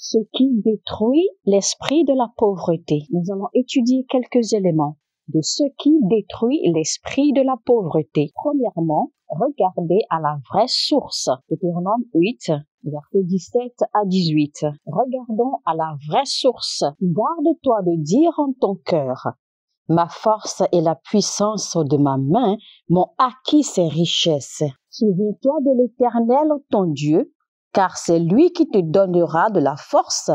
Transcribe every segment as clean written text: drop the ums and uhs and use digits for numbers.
Ce qui détruit l'esprit de la pauvreté. Nous allons étudier quelques éléments de ce qui détruit l'esprit de la pauvreté. Premièrement, regardez à la vraie source. Deutéronome 8, versets 17 à 18. Regardons à la vraie source. Garde-toi de dire en ton cœur: ma force et la puissance de ma main m'ont acquis ces richesses. Souviens-toi de l'Éternel, ton Dieu, car c'est lui qui te donnera de la force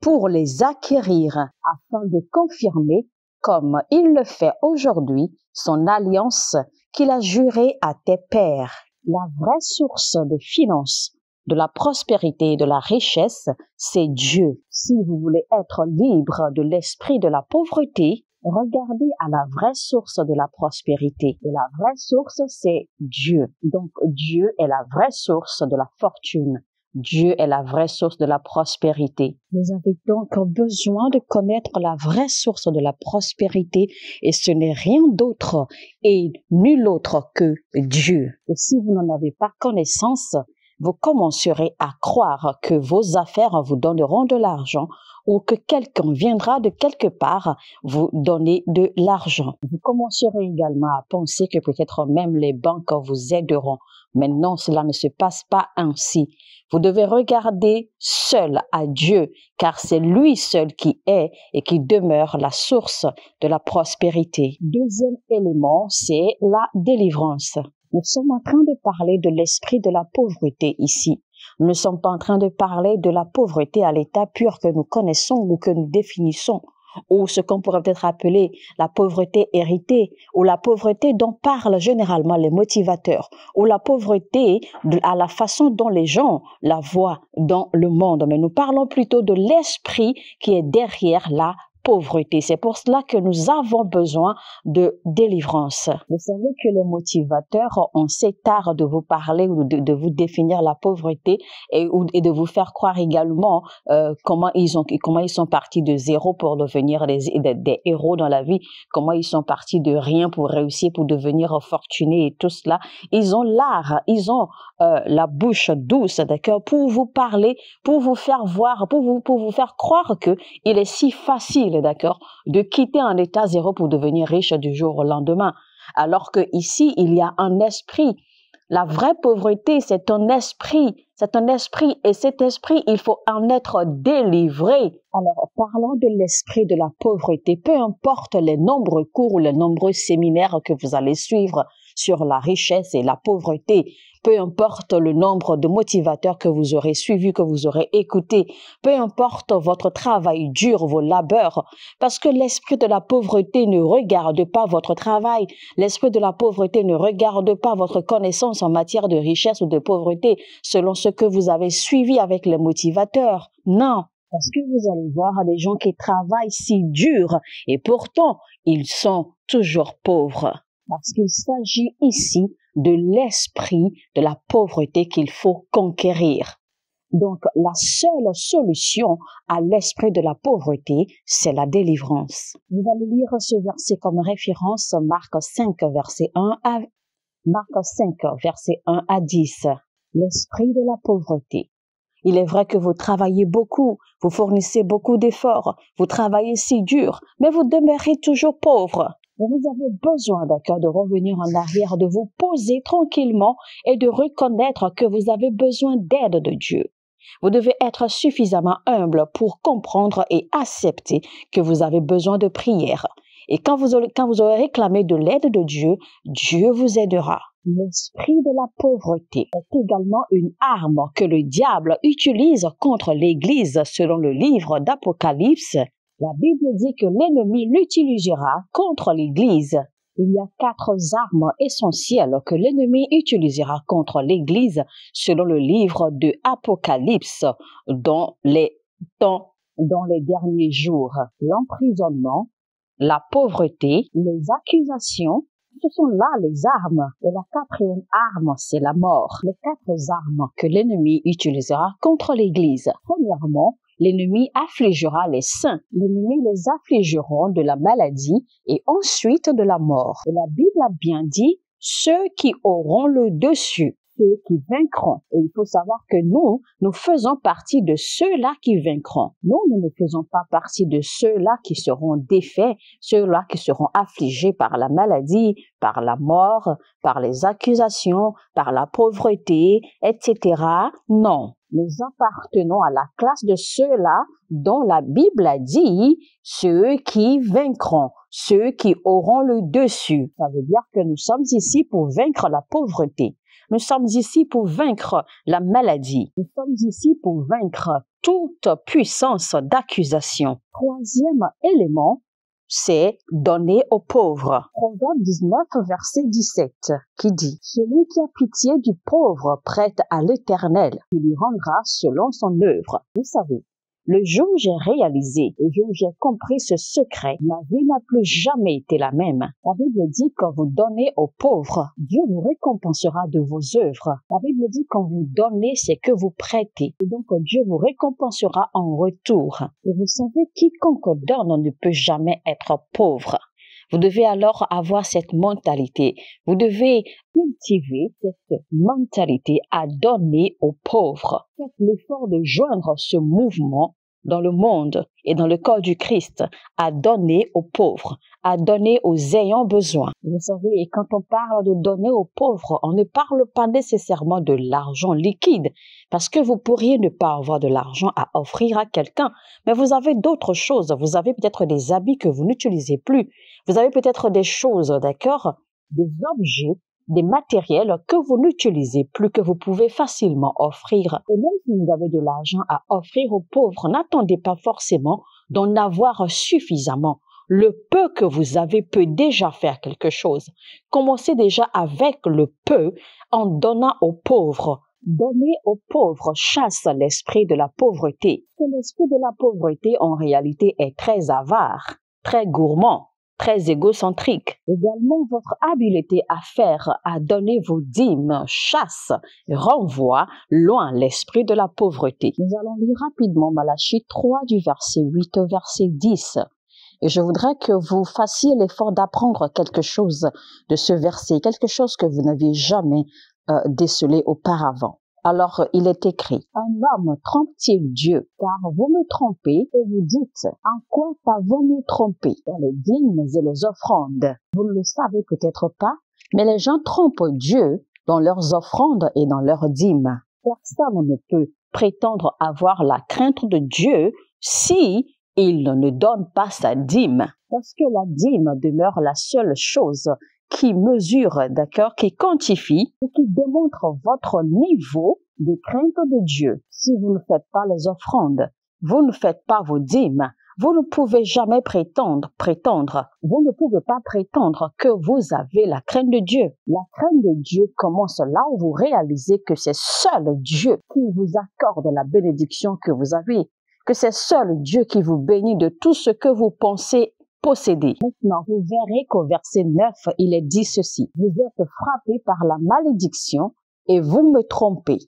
pour les acquérir, afin de confirmer, comme il le fait aujourd'hui, son alliance qu'il a jurée à tes pères. La vraie source de finances, de la prospérité et de la richesse, c'est Dieu. Si vous voulez être libre de l'esprit de la pauvreté, regardez à la vraie source de la prospérité. Et la vraie source, c'est Dieu. Donc, Dieu est la vraie source de la fortune. Dieu est la vraie source de la prospérité. Vous avez donc besoin de connaître la vraie source de la prospérité et ce n'est rien d'autre et nul autre que Dieu. Et si vous n'en avez pas connaissance, vous commencerez à croire que vos affaires vous donneront de l'argent ou que quelqu'un viendra de quelque part vous donner de l'argent. Vous commencerez également à penser que peut-être même les banques vous aideront. Mais non, cela ne se passe pas ainsi. Vous devez regarder seul à Dieu, car c'est lui seul qui est et qui demeure la source de la prospérité. Deuxième élément, c'est la délivrance. Nous sommes en train de parler de l'esprit de la pauvreté ici. Nous ne sommes pas en train de parler de la pauvreté à l'état pur que nous connaissons ou que nous définissons, ou ce qu'on pourrait peut-être appeler la pauvreté héritée, ou la pauvreté dont parlent généralement les motivateurs, ou la pauvreté à la façon dont les gens la voient dans le monde. Mais nous parlons plutôt de l'esprit qui est derrière la pauvreté. C'est pour cela que nous avons besoin de délivrance. Vous savez que les motivateurs ont cet art de vous parler ou de vous définir la pauvreté et de vous faire croire également comment ils sont partis de zéro pour devenir des héros dans la vie, comment ils sont partis de rien pour réussir, pour devenir fortunés et tout cela. Ils ont l'art, ils ont la bouche douce, d'accord, pour vous parler, pour vous faire voir, pour vous faire croire que il est si facile, d'accord, de quitter un état zéro pour devenir riche du jour au lendemain. Alors que ici, il y a un esprit. La vraie pauvreté, c'est un esprit. C'est un esprit et cet esprit, il faut en être délivré. Alors, parlons de l'esprit de la pauvreté. Peu importe les nombreux cours ou les nombreux séminaires que vous allez suivre sur la richesse et la pauvreté, peu importe le nombre de motivateurs que vous aurez suivis, que vous aurez écoutés, peu importe votre travail dur, vos labeurs, parce que l'esprit de la pauvreté ne regarde pas votre travail, l'esprit de la pauvreté ne regarde pas votre connaissance en matière de richesse ou de pauvreté selon ce que vous avez suivi avec les motivateurs. Non. Parce que vous allez voir des gens qui travaillent si dur et pourtant ils sont toujours pauvres. Parce qu'il s'agit ici de l'esprit de la pauvreté qu'il faut conquérir. Donc, la seule solution à l'esprit de la pauvreté, c'est la délivrance. Vous allez lire ce verset comme référence, Marc 5, verset 1 à 10. L'esprit de la pauvreté. Il est vrai que vous travaillez beaucoup, vous fournissez beaucoup d'efforts, vous travaillez si dur, mais vous demeurez toujours pauvre. Mais vous avez besoin, d'accord, de revenir en arrière, de vous poser tranquillement et de reconnaître que vous avez besoin d'aide de Dieu. Vous devez être suffisamment humble pour comprendre et accepter que vous avez besoin de prière. Et quand vous aurez réclamé de l'aide de Dieu, Dieu vous aidera. L'esprit de la pauvreté est également une arme que le diable utilise contre l'Église selon le livre d'Apocalypse. La Bible dit que l'ennemi l'utilisera contre l'Église. Il y a 4 armes essentielles que l'ennemi utilisera contre l'Église selon le livre de Apocalypse dans les derniers jours. L'emprisonnement, la pauvreté, les accusations, ce sont là les armes. Et la 4e arme, c'est la mort. Les 4 armes que l'ennemi utilisera contre l'Église. Premièrement, l'ennemi affligera les saints. L'ennemi les affligeront de la maladie et ensuite de la mort. Et la Bible a bien dit, ceux qui auront le dessus. ceux qui vaincront. Et il faut savoir que nous faisons partie de ceux-là qui vaincront. Nous ne faisons pas partie de ceux-là qui seront défaits, ceux-là qui seront affligés par la maladie, par la mort, par les accusations, par la pauvreté, etc. Non. Nous appartenons à la classe de ceux-là dont la Bible a dit ceux qui vaincront, ceux qui auront le dessus. Ça veut dire que nous sommes ici pour vaincre la pauvreté. Nous sommes ici pour vaincre la maladie. Nous sommes ici pour vaincre toute puissance d'accusation. Troisième élément, c'est donner aux pauvres. Proverbe 19, verset 17, qui dit « Celui qui a pitié du pauvre prête à l'Éternel, il lui rendra selon son œuvre. » Vous savez, le jour où j'ai réalisé, le jour où j'ai compris ce secret, ma vie n'a plus jamais été la même. La Bible dit quand vous donnez aux pauvres, Dieu vous récompensera de vos œuvres. La Bible dit quand vous donnez, c'est que vous prêtez. Et donc Dieu vous récompensera en retour. Et vous savez, quiconque donne ne peut jamais être pauvre. Vous devez alors avoir cette mentalité. Vous devez cultiver cette mentalité à donner aux pauvres. Faites l'effort de joindre ce mouvement dans le monde et dans le corps du Christ, à donner aux pauvres, à donner aux ayants besoin. Vous savez, et quand on parle de donner aux pauvres, on ne parle pas nécessairement de l'argent liquide, parce que vous pourriez ne pas avoir de l'argent à offrir à quelqu'un, mais vous avez d'autres choses. Vous avez peut-être des habits que vous n'utilisez plus. Vous avez peut-être des choses, d'accord, des objets, des matériels que vous n'utilisez plus, que vous pouvez facilement offrir. Et même si vous avez de l'argent à offrir aux pauvres, n'attendez pas forcément d'en avoir suffisamment. Le peu que vous avez peut déjà faire quelque chose. Commencez déjà avec le peu en donnant aux pauvres. Donner aux pauvres chasse l'esprit de la pauvreté. L'esprit de la pauvreté, en réalité, est très avare, très gourmand, très égocentrique. Également, votre habileté à faire, à donner vos dîmes, chasse, renvoie loin l'esprit de la pauvreté. Nous allons lire rapidement Malachie 3 du verset 8 au verset 10. Et je voudrais que vous fassiez l'effort d'apprendre quelque chose de ce verset, quelque chose que vous n'aviez jamais décelé auparavant. Alors, il est écrit, « Un homme trompe-t-il Dieu? Car vous me trompez et vous dites, en quoi t'avons-nous trompé? Dans les dîmes et les offrandes. Vous ne le savez peut-être pas, mais les gens trompent Dieu dans leurs offrandes et dans leurs dîmes. Personne ne peut prétendre avoir la crainte de Dieu si il ne donne pas sa dîme. Parce que la dîme demeure la seule chose qui mesure, d'accord, qui quantifie et qui démontre votre niveau de crainte de Dieu. Si vous ne faites pas les offrandes, vous ne faites pas vos dîmes, vous ne pouvez jamais prétendre, vous ne pouvez pas prétendre que vous avez la crainte de Dieu. La crainte de Dieu commence là où vous réalisez que c'est seul Dieu qui vous accorde la bénédiction que vous avez, que c'est seul Dieu qui vous bénit de tout ce que vous pensez posséder. Maintenant, vous verrez qu'au verset 9, il est dit ceci. Vous êtes frappés par la malédiction et vous me trompez.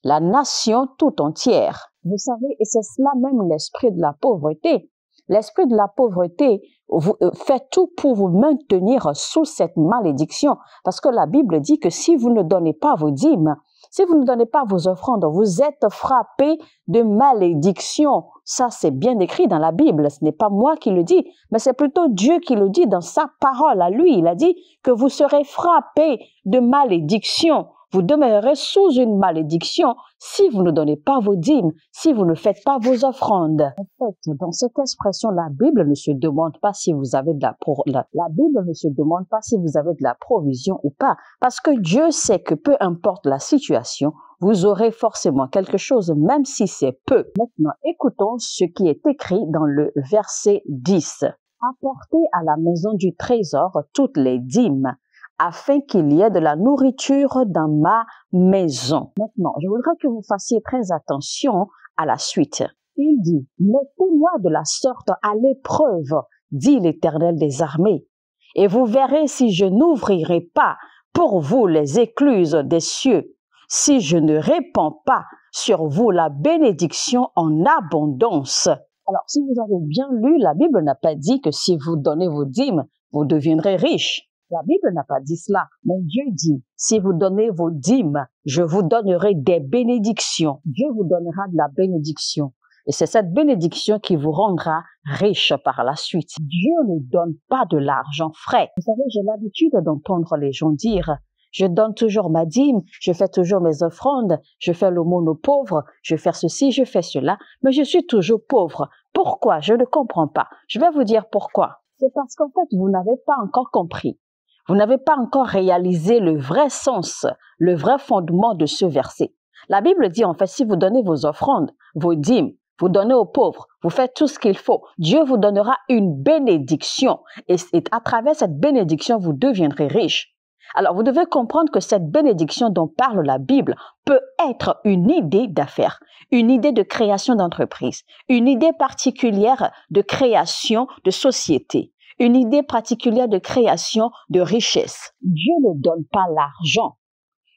La nation tout entière. Vous savez, et c'est cela même l'esprit de la pauvreté. L'esprit de la pauvreté vous fait tout pour vous maintenir sous cette malédiction. Parce que la Bible dit que si vous ne donnez pas vos dîmes, si vous ne donnez pas vos offrandes, vous êtes frappés de malédiction. Ça, c'est bien écrit dans la Bible. Ce n'est pas moi qui le dis, mais c'est plutôt Dieu qui le dit dans sa parole à lui. Il a dit que vous serez frappés de malédiction. Vous demeurerez sous une malédiction si vous ne donnez pas vos dîmes, si vous ne faites pas vos offrandes. En fait, dans cette expression, la Bible ne se demande pas si vous avez de la Bible ne se demande pas si vous avez de la provision ou pas, parce que Dieu sait que peu importe la situation, vous aurez forcément quelque chose, même si c'est peu. Maintenant, écoutons ce qui est écrit dans le verset 10. Apportez à la maison du trésor toutes les dîmes, afin qu'il y ait de la nourriture dans ma maison. Maintenant, je voudrais que vous fassiez très attention à la suite. Il dit, mettez-moi de la sorte à l'épreuve, dit l'Éternel des armées, et vous verrez si je n'ouvrirai pas pour vous les écluses des cieux, si je ne répands pas sur vous la bénédiction en abondance. Alors, si vous avez bien lu, la Bible n'a pas dit que si vous donnez vos dîmes, vous deviendrez riche. La Bible n'a pas dit cela, mais Dieu dit, si vous donnez vos dîmes, je vous donnerai des bénédictions. Dieu vous donnera de la bénédiction. Et c'est cette bénédiction qui vous rendra riche par la suite. Dieu ne donne pas de l'argent frais. Vous savez, j'ai l'habitude d'entendre les gens dire, je donne toujours ma dîme, je fais toujours mes offrandes, je fais l'aumône aux pauvres, je fais ceci, je fais cela, mais je suis toujours pauvre. Pourquoi? Je ne comprends pas. Je vais vous dire pourquoi. C'est parce qu'en fait, vous n'avez pas encore compris. Vous n'avez pas encore réalisé le vrai sens, le vrai fondement de ce verset. La Bible dit en fait, si vous donnez vos offrandes, vos dîmes, vous donnez aux pauvres, vous faites tout ce qu'il faut, Dieu vous donnera une bénédiction. Et à travers cette bénédiction, vous deviendrez riche. Alors, vous devez comprendre que cette bénédiction dont parle la Bible peut être une idée d'affaires, une idée de création d'entreprise, une idée particulière de création de société, une idée particulière de création de richesse. Dieu ne donne pas l'argent.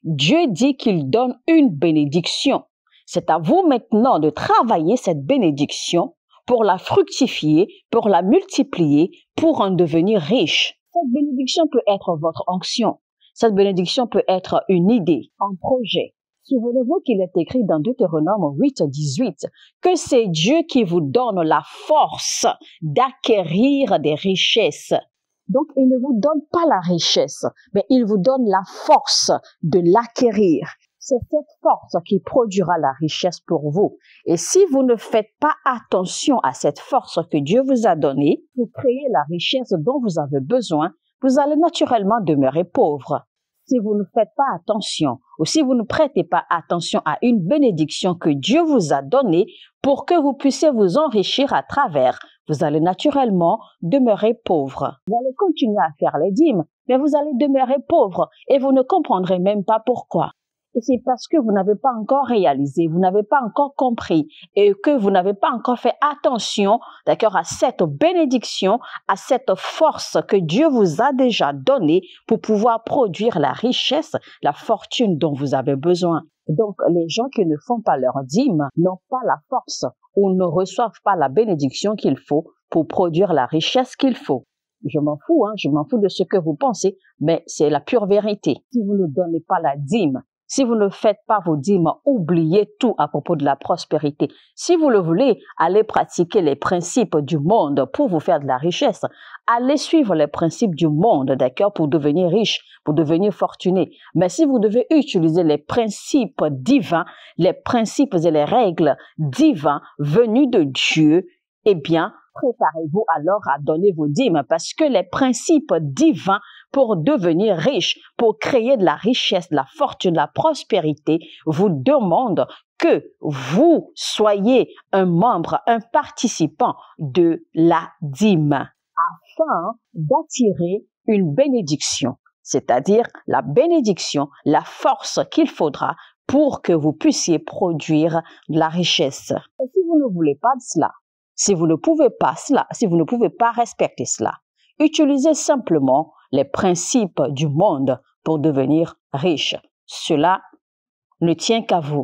Dieu dit qu'il donne une bénédiction. C'est à vous maintenant de travailler cette bénédiction pour la fructifier, pour la multiplier, pour en devenir riche. Cette bénédiction peut être votre onction. Cette bénédiction peut être une idée, un projet. Souvenez-vous qu'il est écrit dans Deutéronome 8:18 que c'est Dieu qui vous donne la force d'acquérir des richesses. Donc, il ne vous donne pas la richesse, mais il vous donne la force de l'acquérir. C'est cette force qui produira la richesse pour vous. Et si vous ne faites pas attention à cette force que Dieu vous a donnée pour créer la richesse dont vous avez besoin, vous allez naturellement demeurer pauvre. Si vous ne faites pas attention ou si vous ne prêtez pas attention à une bénédiction que Dieu vous a donnée pour que vous puissiez vous enrichir à travers, vous allez naturellement demeurer pauvre. Vous allez continuer à faire les dîmes, mais vous allez demeurer pauvre et vous ne comprendrez même pas pourquoi. Et c'est parce que vous n'avez pas encore réalisé, vous n'avez pas encore compris et que vous n'avez pas encore fait attention, d'accord, à cette bénédiction, à cette force que Dieu vous a déjà donnée pour pouvoir produire la richesse, la fortune dont vous avez besoin. Donc, les gens qui ne font pas leur dîme n'ont pas la force ou ne reçoivent pas la bénédiction qu'il faut pour produire la richesse qu'il faut. Je m'en fous, je m'en fous de ce que vous pensez, mais c'est la pure vérité. Si vous ne donnez pas la dîme, si vous ne faites pas vos dîmes, oubliez tout à propos de la prospérité. Si vous le voulez, allez pratiquer les principes du monde pour vous faire de la richesse. Allez suivre les principes du monde, d'accord, pour devenir riche, pour devenir fortuné. Mais si vous devez utiliser les principes divins, les principes et les règles divins venus de Dieu, eh bien, préparez-vous alors à donner vos dîmes parce que les principes divins pour devenir riche, pour créer de la richesse, de la fortune, de la prospérité, vous demandent que vous soyez un membre, un participant de la dîme afin d'attirer une bénédiction, c'est-à-dire la bénédiction, la force qu'il faudra pour que vous puissiez produire de la richesse. Et si vous ne voulez pas de cela, si vous ne pouvez pas cela, si vous ne pouvez pas respecter cela, utilisez simplement les principes du monde pour devenir riche. Cela ne tient qu'à vous.